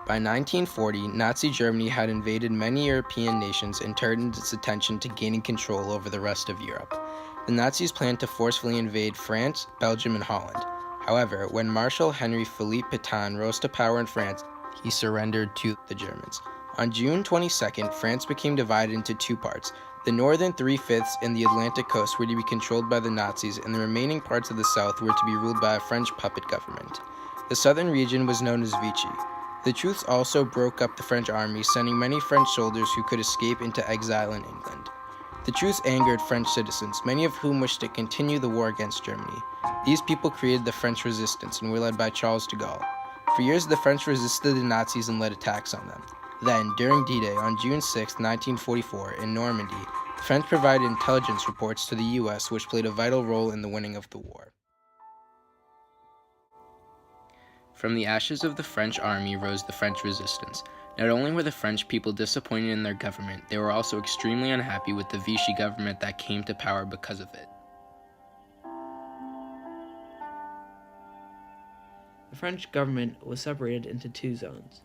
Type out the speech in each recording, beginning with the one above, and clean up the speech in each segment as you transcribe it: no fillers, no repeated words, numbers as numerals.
By 1940, Nazi Germany had invaded many European nations and turned its attention to gaining control over the rest of Europe. The Nazis planned to forcefully invade France, Belgium, and Holland. However, when Marshal Henry Philippe Pétain rose to power in France, he surrendered to the Germans. On June 22nd, France became divided into two parts. The northern 3/5 and the Atlantic coast were to be controlled by the Nazis, and the remaining parts of the south were to be ruled by a French puppet government. The southern region was known as Vichy. The truce also broke up the French army, sending many French soldiers who could escape into exile in England. The truce angered French citizens, many of whom wished to continue the war against Germany. These people created the French resistance and were led by Charles de Gaulle. For years, the French resisted the Nazis and led attacks on them. Then, during D-Day on June 6, 1944, in Normandy, the French provided intelligence reports to the U.S., which played a vital role in the winning of the war. From the ashes of the French army rose the French resistance. Not only were the French people disappointed in their government, they were also extremely unhappy with the Vichy government that came to power because of it. The French government was separated into two zones.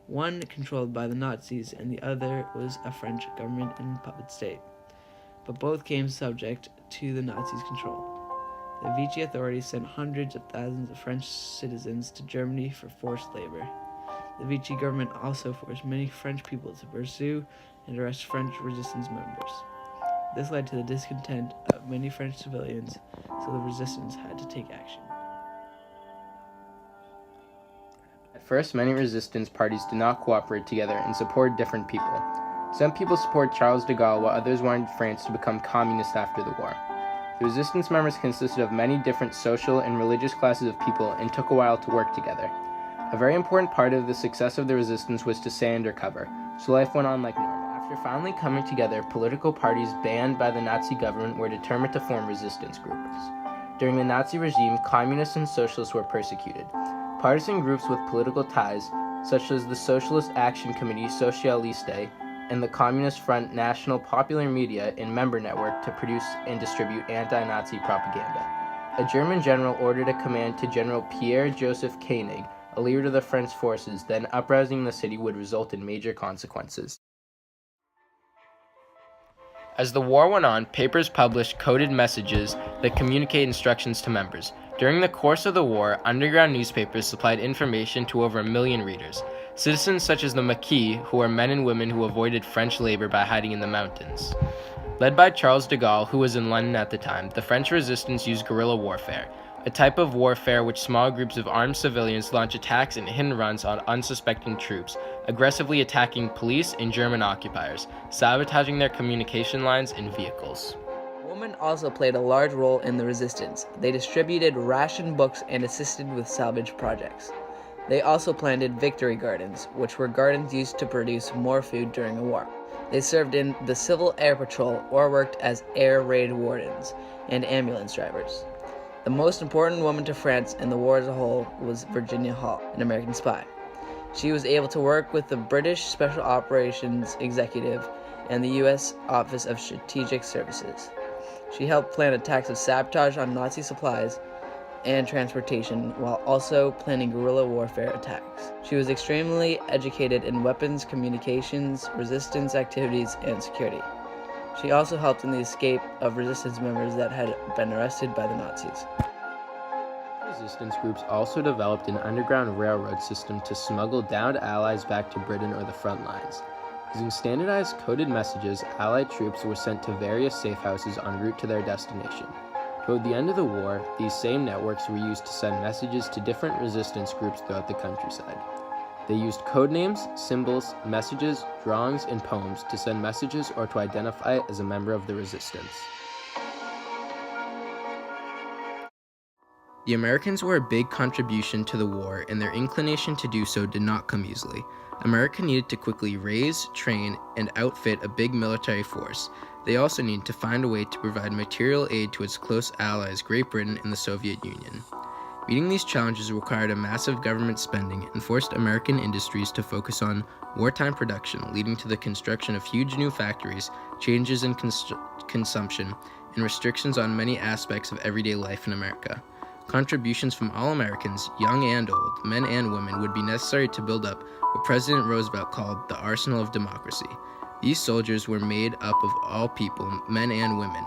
One controlled by the Nazis and the other was a French government and puppet state. But both came subject to the Nazis' control. The Vichy authorities sent hundreds of thousands of French citizens to Germany for forced labor. The Vichy government also forced many French people to pursue and arrest French resistance members. This led to the discontent of many French civilians, so the resistance had to take action. At first, many resistance parties did not cooperate together and supported different people. Some people supported Charles de Gaulle, while others wanted France to become communist after the war. The resistance members consisted of many different social and religious classes of people and took a while to work together. A very important part of the success of the resistance was to stay undercover, so life went on like normal. After finally coming together, political parties banned by the Nazi government were determined to form resistance groups. During the Nazi regime, communists and socialists were persecuted. Partisan groups with political ties, such as the Socialist Action Committee Socialiste and the Communist Front National Popular Media and Member Network to produce and distribute anti-Nazi propaganda. A German general ordered a command to General Pierre-Joseph Koenig, a leader of the French forces, then uprising in the city would result in major consequences. As the war went on, papers published coded messages that communicate instructions to members. During the course of the war, underground newspapers supplied information to over 1 million readers. Citizens such as the Maquis, who were men and women who avoided French labor by hiding in the mountains. Led by Charles de Gaulle, who was in London at the time, the French resistance used guerrilla warfare, a type of warfare which small groups of armed civilians launch attacks and hit and runs on unsuspecting troops, aggressively attacking police and German occupiers, sabotaging their communication lines and vehicles. Women also played a large role in the resistance. They distributed ration books and assisted with salvage projects. They also planted victory gardens, which were gardens used to produce more food during a war. They served in the Civil Air Patrol or worked as air raid wardens and ambulance drivers. The most important woman to France and the war as a whole was Virginia Hall, an American spy. She was able to work with the British Special Operations Executive and the U.S. Office of Strategic Services. She helped plan attacks of sabotage on Nazi supplies and transportation, while also planning guerrilla warfare attacks. She was extremely educated in weapons, communications, resistance activities, and security. She also helped in the escape of resistance members that had been arrested by the Nazis. Resistance groups also developed an underground railroad system to smuggle downed Allies back to Britain or the front lines. Using standardized coded messages, Allied troops were sent to various safe houses en route to their destination. Toward the end of the war, these same networks were used to send messages to different resistance groups throughout the countryside. They used code names, symbols, messages, drawings, and poems to send messages or to identify as a member of the resistance. The Americans were a big contribution to the war, and their inclination to do so did not come easily. America needed to quickly raise, train, and outfit a big military force. They also needed to find a way to provide material aid to its close allies, Great Britain and the Soviet Union. Meeting these challenges required a massive government spending and forced American industries to focus on wartime production, leading to the construction of huge new factories, changes in consumption, and restrictions on many aspects of everyday life in America. Contributions from all Americans, young and old, men and women, would be necessary to build up what President Roosevelt called the arsenal of democracy. These soldiers were made up of all people, men and women.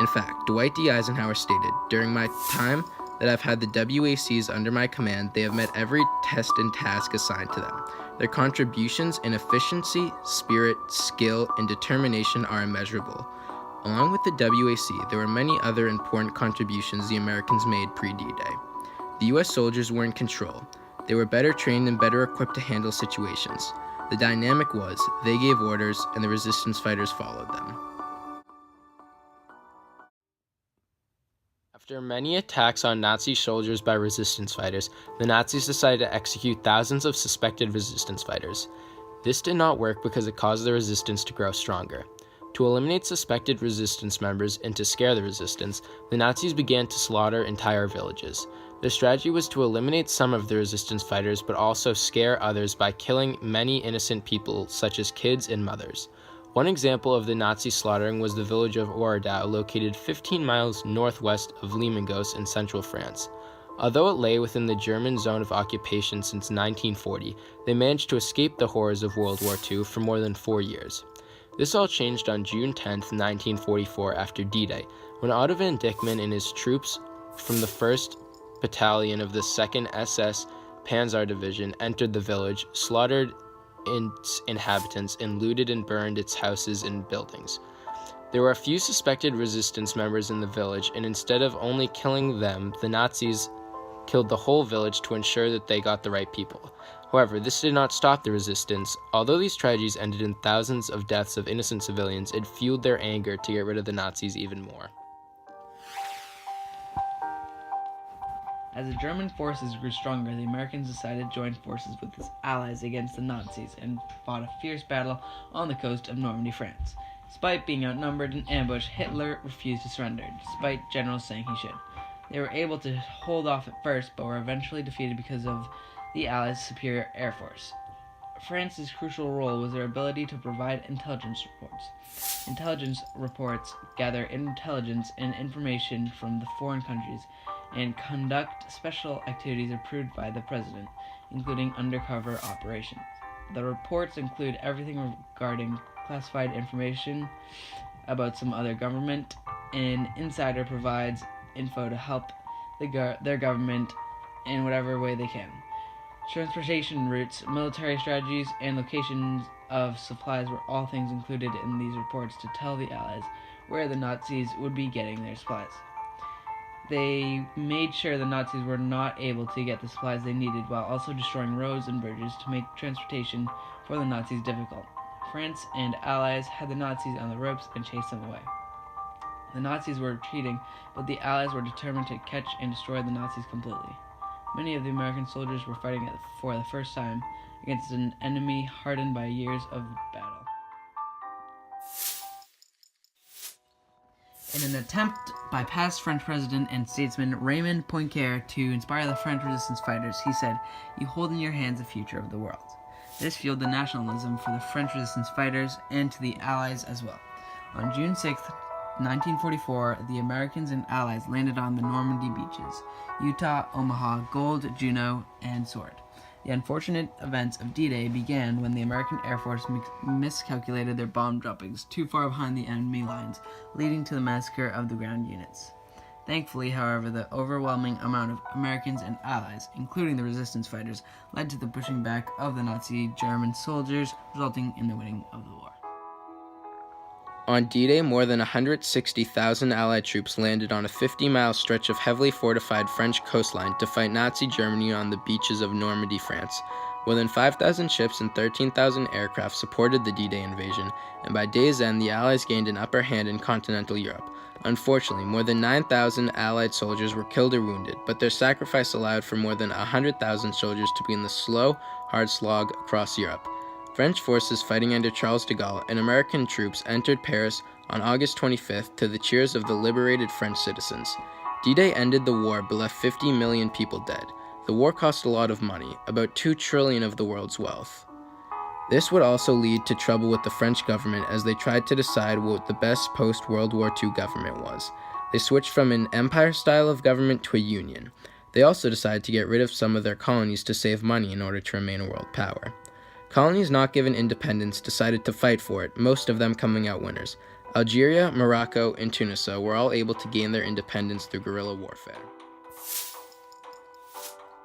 In fact, Dwight D. Eisenhower stated, "During my time that I've had the WACs under my command, they have met every test and task assigned to them. Their contributions in efficiency, spirit, skill, and determination are immeasurable." Along with the WAC, there were many other important contributions the Americans made pre-D-Day. The U.S. soldiers were in control. They were better trained and better equipped to handle situations. The dynamic was, they gave orders, and the resistance fighters followed them. After many attacks on Nazi soldiers by resistance fighters, the Nazis decided to execute thousands of suspected resistance fighters. This did not work because it caused the resistance to grow stronger. To eliminate suspected resistance members and to scare the resistance, the Nazis began to slaughter entire villages. Their strategy was to eliminate some of the resistance fighters but also scare others by killing many innocent people such as kids and mothers. One example of the Nazi slaughtering was the village of Oradau, located 15 miles northwest of Limengos in central France. Although it lay within the German zone of occupation since 1940, they managed to escape the horrors of World War II for more than 4 years. This all changed on June 10, 1944, after D-Day, when Otto von Dieckmann and his troops from the 1st Battalion of the 2nd SS Panzer Division entered the village, slaughtered its inhabitants, and looted and burned its houses and buildings. There were a few suspected resistance members in the village, and instead of only killing them, the Nazis killed the whole village to ensure that they got the right people. However, this did not stop the resistance. Although these tragedies ended in thousands of deaths of innocent civilians, it fueled their anger to get rid of the Nazis even more. As the German forces grew stronger, the Americans decided to join forces with its allies against the Nazis and fought a fierce battle on the coast of Normandy, France. Despite being outnumbered and ambushed, Hitler refused to surrender, despite generals saying he should. They were able to hold off at first, but were eventually defeated because of the Allies' superior air force. France's crucial role was their ability to provide intelligence reports. Intelligence reports gather intelligence and information from the foreign countries and conduct special activities approved by the president, including undercover operations. The reports include everything regarding classified information about some other government. An insider provides info to help their government in whatever way they can. Transportation routes, military strategies, and locations of supplies were all things included in these reports to tell the Allies where the Nazis would be getting their supplies. They made sure the Nazis were not able to get the supplies they needed while also destroying roads and bridges to make transportation for the Nazis difficult. France and Allies had the Nazis on the ropes and chased them away. The Nazis were retreating, but the Allies were determined to catch and destroy the Nazis completely. Many of the American soldiers were fighting for the first time against an enemy hardened by years of battle. In an attempt by past French president and statesman Raymond Poincaré to inspire the French resistance fighters, he said, "You hold in your hands the future of the world." This fueled the nationalism for the French resistance fighters and to the Allies as well. On June 6, 1944, the Americans and Allies landed on the Normandy beaches, Utah, Omaha, Gold, Juno, and Sword. The unfortunate events of D-Day began when the American Air Force miscalculated their bomb droppings too far behind the enemy lines, leading to the massacre of the ground units. Thankfully, however, the overwhelming amount of Americans and Allies, including the resistance fighters, led to the pushing back of the Nazi German soldiers, resulting in the winning of the war. On D-Day, more than 160,000 Allied troops landed on a 50-mile stretch of heavily fortified French coastline to fight Nazi Germany on the beaches of Normandy, France. More than 5,000 ships and 13,000 aircraft supported the D-Day invasion, and by day's end, the Allies gained an upper hand in continental Europe. Unfortunately, more than 9,000 Allied soldiers were killed or wounded, but their sacrifice allowed for more than 100,000 soldiers to begin the slow, hard slog across Europe. French forces fighting under Charles de Gaulle and American troops entered Paris on August 25th to the cheers of the liberated French citizens. D-Day ended the war but left 50 million people dead. The war cost a lot of money, about $2 trillion of the world's wealth. This would also lead to trouble with the French government as they tried to decide what the best post-World War II government was. They switched from an empire style of government to a union. They also decided to get rid of some of their colonies to save money in order to remain a world power. Colonies not given independence decided to fight for it, most of them coming out winners. Algeria, Morocco, and Tunisia were all able to gain their independence through guerrilla warfare.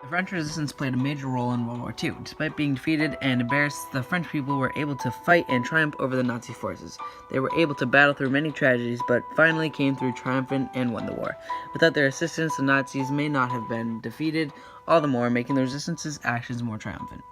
The French resistance played a major role in World War II. Despite being defeated and embarrassed, the French people were able to fight and triumph over the Nazi forces. They were able to battle through many tragedies, but finally came through triumphant and won the war. Without their assistance, the Nazis may not have been defeated, all the more making the resistance's actions more triumphant.